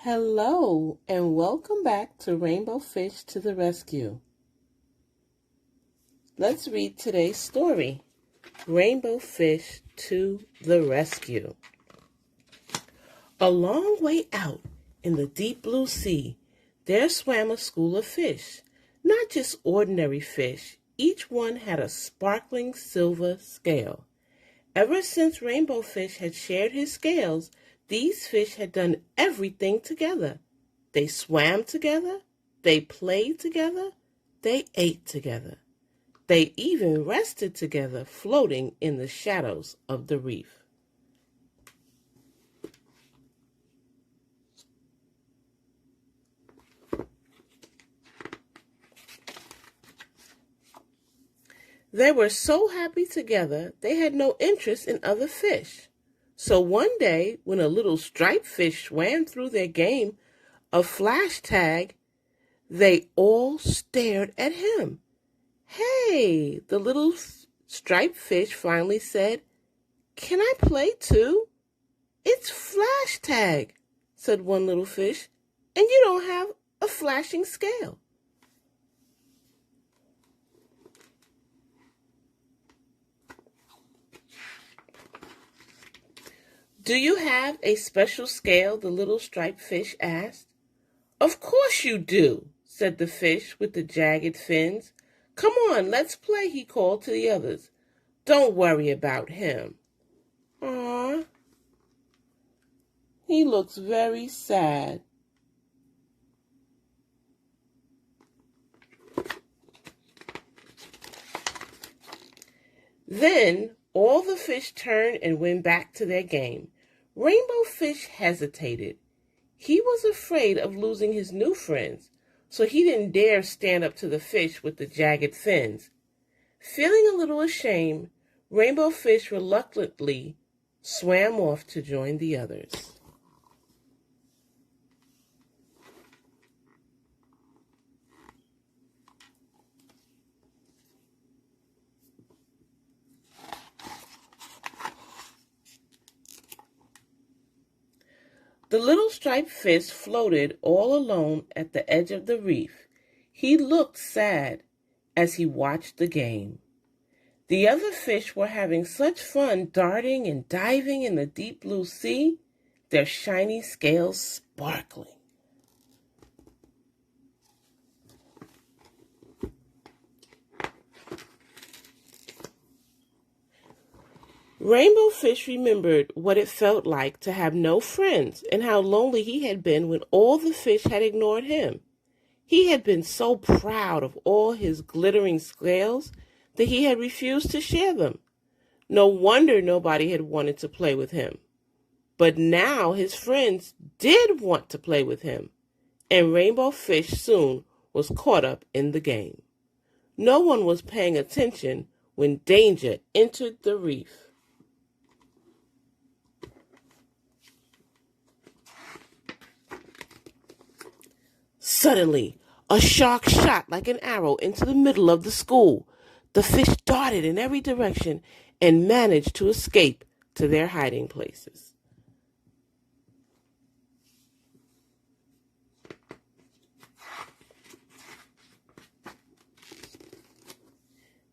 Hello and welcome back to Rainbow Fish to the Rescue. Let's read today's story, Rainbow Fish to the Rescue. A long way out in the deep blue sea, there swam a school of fish, not just ordinary fish. Each one had a sparkling silver scale. Ever since Rainbow Fish had shared his scales, these fish had done everything together. They swam together, they played together, they ate together. They even rested together, floating in the shadows of the reef. They were so happy together, they had no interest in other fish. So one day, when a little striped fish swam through their game of flash tag, they all stared at him. "Hey," the little striped fish finally said, "Can I play too?" "It's flash tag," said one little fish, "and you don't have a flashing scale." "Do you have a special scale?" the little striped fish asked. "Of course you do," said the fish with the jagged fins. "Come on, let's play," he called to the others. "Don't worry about him." "Aw, he looks very sad." Then all the fish turned and went back to their game. Rainbow Fish hesitated. He was afraid of losing his new friends, so he didn't dare stand up to the fish with the jagged fins. Feeling a little ashamed, Rainbow Fish reluctantly swam off to join the others. The little striped fish floated all alone at the edge of the reef. He looked sad as he watched the game. The other fish were having such fun darting and diving in the deep blue sea, their shiny scales sparkling. Rainbow Fish remembered what it felt like to have no friends and how lonely he had been when all the fish had ignored him. He had been so proud of all his glittering scales that he had refused to share them. No wonder nobody had wanted to play with him. But now his friends did want to play with him, and Rainbow Fish soon was caught up in the game. No one was paying attention when danger entered the reef. Suddenly, a shark shot like an arrow into the middle of the school. The fish darted in every direction and managed to escape to their hiding places.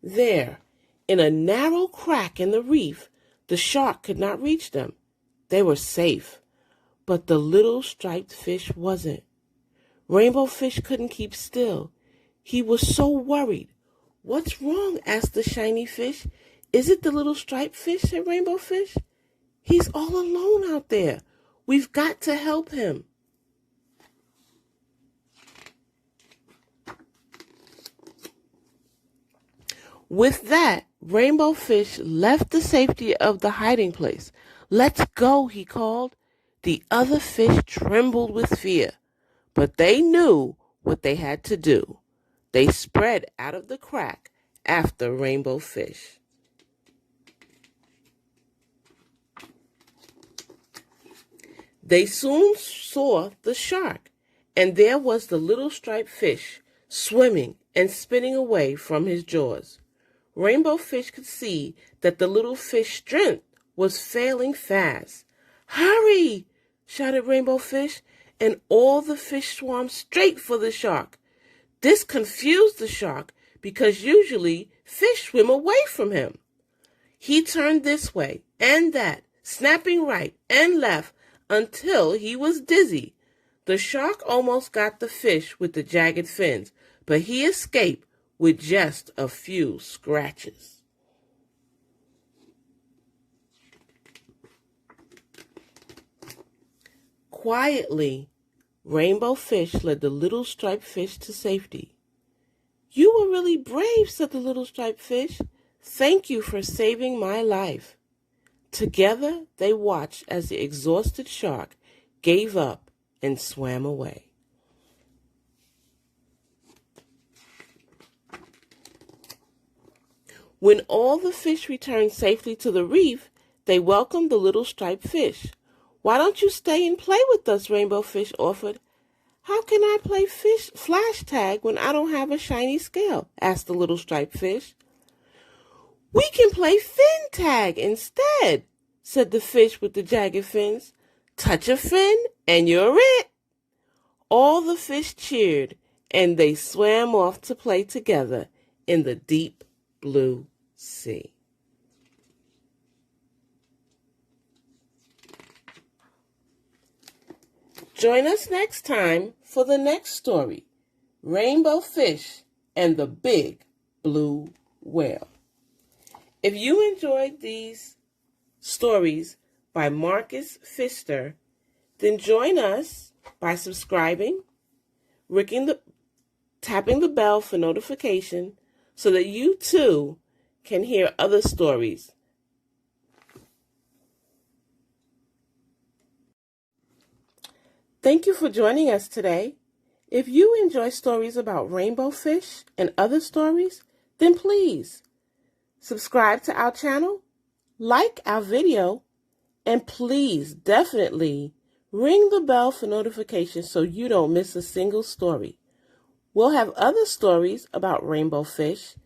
There, in a narrow crack in the reef, the shark could not reach them. They were safe, but the little striped fish wasn't. Rainbow Fish couldn't keep still. He was so worried. "What's wrong?" asked the shiny fish. "Is it the little striped fish?" said Rainbow Fish. "He's all alone out there. We've got to help him." With that, Rainbow Fish left the safety of the hiding place. "Let's go," he called. The other fish trembled with fear, but they knew what they had to do. They spread out of the crack after Rainbow Fish. They soon saw the shark, and there was the little striped fish swimming and spinning away from his jaws. Rainbow Fish could see that the little fish's strength was failing fast. "Hurry!" shouted Rainbow Fish, and all the fish swarmed straight for the shark. This confused the shark because usually fish swim away from him. He turned this way and that, snapping right and left until he was dizzy. The shark almost got the fish with the jagged fins, but he escaped with just a few scratches. Quietly, Rainbow Fish led the little striped fish to safety. "You were really brave," said the little striped fish. "Thank you for saving my life." Together, they watched as the exhausted shark gave up and swam away. When all the fish returned safely to the reef, they welcomed the little striped fish. "Why don't you stay and play with us?" Rainbow Fish offered. "How can I play fish flash tag when I don't have a shiny scale?" asked the little striped fish. "We can play fin tag instead," said the fish with the jagged fins. "Touch a fin and you're it." All the fish cheered and they swam off to play together in the deep blue sea. Join us next time for the next story, Rainbow Fish and the Big Blue Whale. If you enjoyed these stories by Marcus Pfister, then join us by subscribing, tapping the bell for notification so that you too can hear other stories. Thank you for joining us today. If you enjoy stories about rainbow fish and other stories, then please subscribe to our channel, like our video, and please definitely ring the bell for notifications so you don't miss a single story. We'll have other stories about rainbow fish